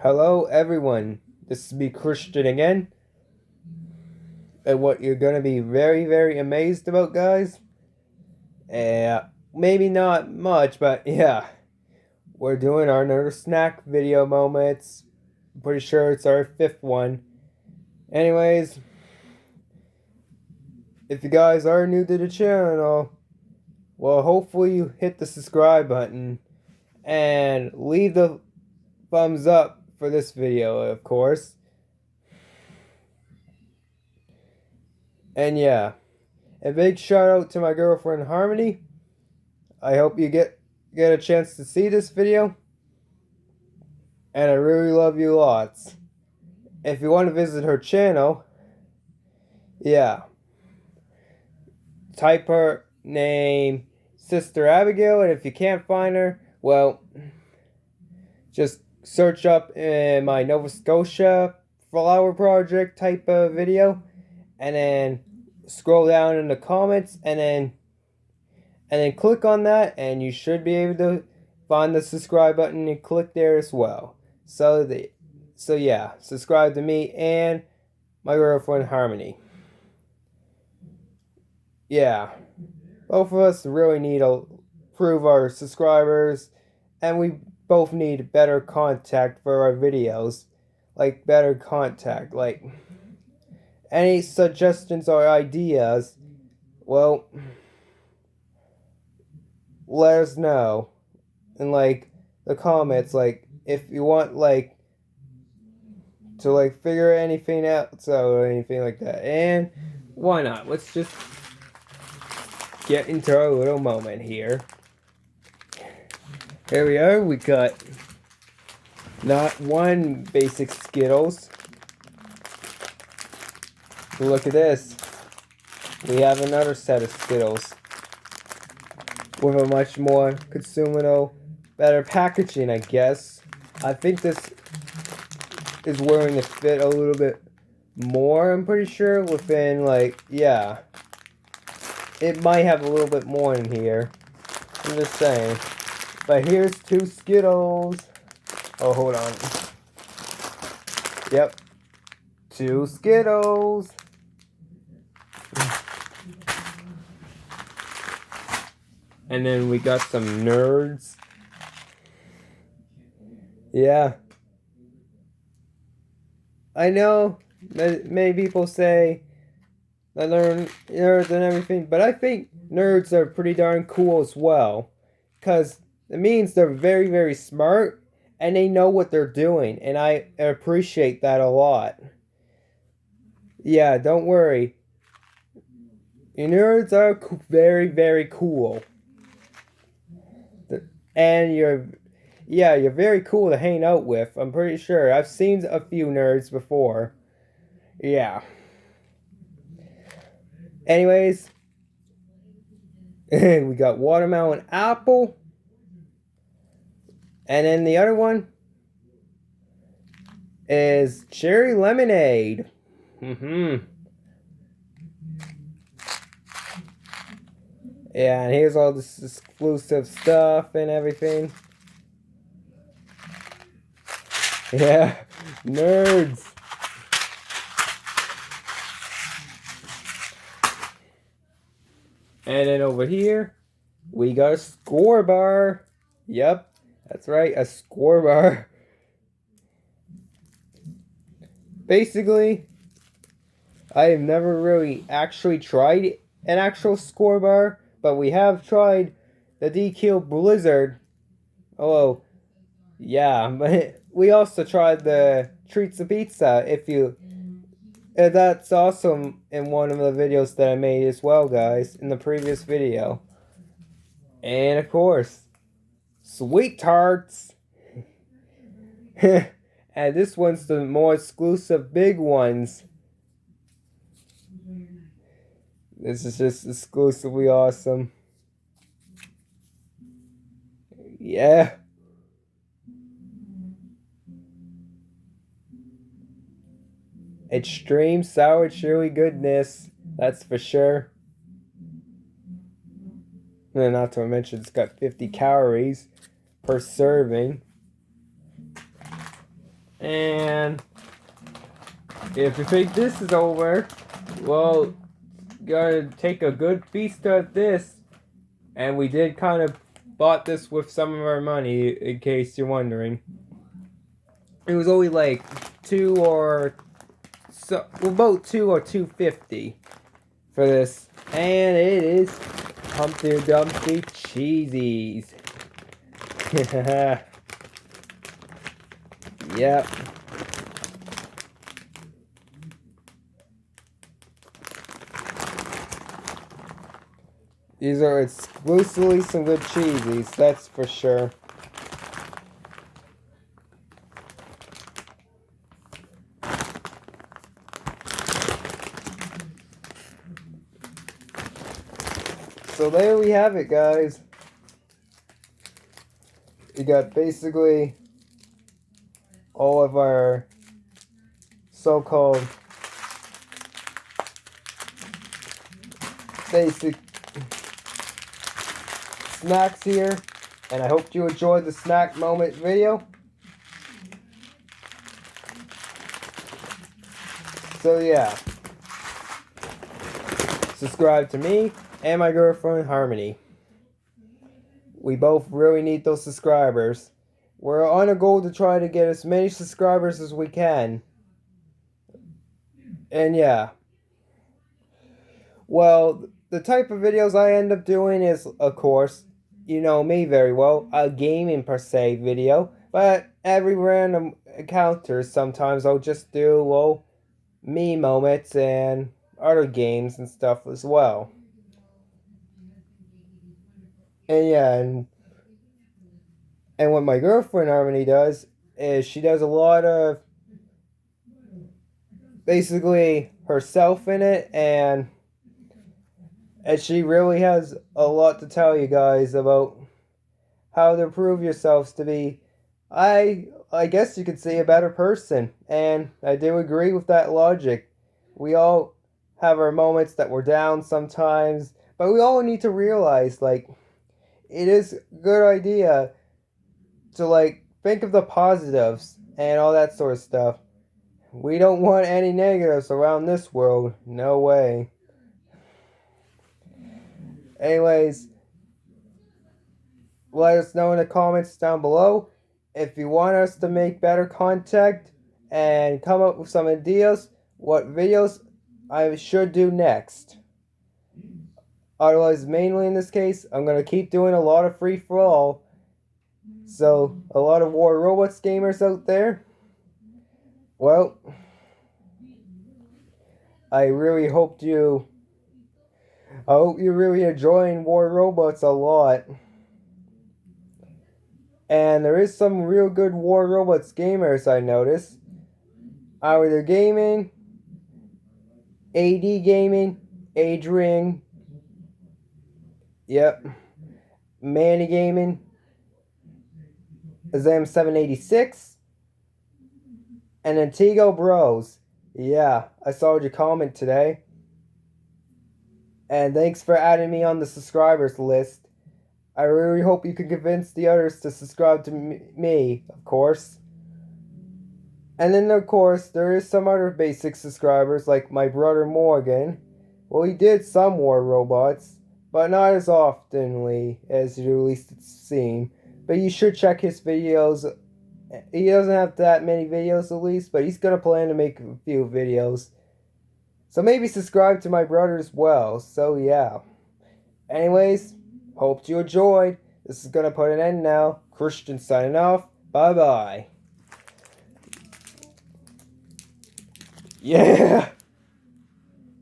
Hello, everyone. This is me, Christian, again. And what you're gonna be very, very amazed about, guys? Maybe not much, but yeah, we're doing our another snack video moments. I'm pretty sure it's our fifth one. Anyways, if you guys are new to the channel, well, hopefully you hit the subscribe button and leave the thumbs up for this video, of course. And yeah, a big shout out to my girlfriend Harmony. I hope you get a chance to see this video. And I really love you lots. If you want to visit her channel, yeah, type her name Sister Abigail, and if you can't find her, well, just search up in my Nova Scotia flower project type of video, and then scroll down in the comments, and then click on that, and you should be able to find the subscribe button and click there as well. So yeah, subscribe to me and my girlfriend Harmony. Yeah, both of us really need to improve our subscribers, and we both need better contact for our videos. Like better contact, like any suggestions or ideas, well, let us know in like the comments, like if you want like to like figure anything out or anything like that. And why not? Let's just get into our little moment here. Here we are. We got not one basic Skittles. Look at this. We have another set of Skittles with a much more consumable, better packaging, I guess. I think this is willing to fit a little bit more, I'm pretty sure, within, like, yeah. It might have a little bit more in here. I'm just saying. But here's 2 Skittles. Oh, hold on. Yep. 2 Skittles. And then we got some Nerds. Yeah. I know many people say I learn nerds and everything, but I think nerds are pretty darn cool as well. Because it means they're very, very smart and they know what they're doing. And I appreciate that a lot. Yeah, don't worry. Your nerds are very, very cool. And you're very cool to hang out with. I'm pretty sure. I've seen a few nerds before. Yeah. Anyways, we got watermelon apple. And then the other one is cherry lemonade. Yeah, and here's all this exclusive stuff and everything. Yeah, nerds. And then over here, we got a score bar. Yep, that's right, a score bar. Basically, I have never really actually tried an actual score bar, but we have tried the DQ Blizzard. Oh, yeah, but we also tried the Treats of Pizza. That's also in one of the videos that I made as well, guys, in the previous video. And of course, Sweet Tarts. And this one's the more exclusive big ones. This is just exclusively awesome. Yeah. Extreme sour chili goodness. That's for sure. And not to mention it's got 50 calories per serving. And if you think this is over, well, gotta take a good feast of this. And we did kind of bought this with some of our money, in case you're wondering. It was only like about $2 or $2.50 for this, and it is Humpty Dumpty Cheesies. Yep. These are exclusively some good cheesies, that's for sure. So there we have it, guys. We got basically all of our so-called basic snacks here, and I hope you enjoyed the snack moment video. So yeah, subscribe to me and my girlfriend Harmony. We both really need those subscribers. We're on a goal to try to get as many subscribers as we can. And yeah. Well, the type of videos I end up doing is, of course, you know me very well, a gaming per se video. But every random encounter, sometimes I'll just do, well, me moments and other games and stuff as well. And yeah, and what my girlfriend Harmony does is she does a lot of basically herself in it, and she really has a lot to tell you guys about how to prove yourselves to be, I guess you could say, a better person. And I do agree with that logic. We all have our moments that we're down sometimes, but we all need to realize, like, it is a good idea to, like, think of the positives and all that sort of stuff. We don't want any negatives around this world. No way. Anyways, let us know in the comments down below if you want us to make better content and come up with some ideas what videos I should do next. Otherwise, mainly in this case, I'm going to keep doing a lot of free-for-all. So, a lot of War Robots gamers out there, well, I hope you're really enjoying War Robots a lot. And there is some real good War Robots gamers I noticed. Either Gaming, AD Gaming, Adrian, yep, Manny Gaming, Azam786, and Antigo Bros. Yeah, I saw your comment today. And thanks for adding me on the subscribers list. I really hope you can convince the others to subscribe to me, of course. And then, of course, there is some other basic subscribers, like my brother Morgan. Well, he did some War Robots, but not as oftenly as you at least it seemed. But you should check his videos. He doesn't have that many videos at least, but he's going to plan to make a few videos. So maybe subscribe to my brother as well. So yeah. Anyways, hope you enjoyed. This is going to put an end now. Christian signing off. Bye-bye. Yeah.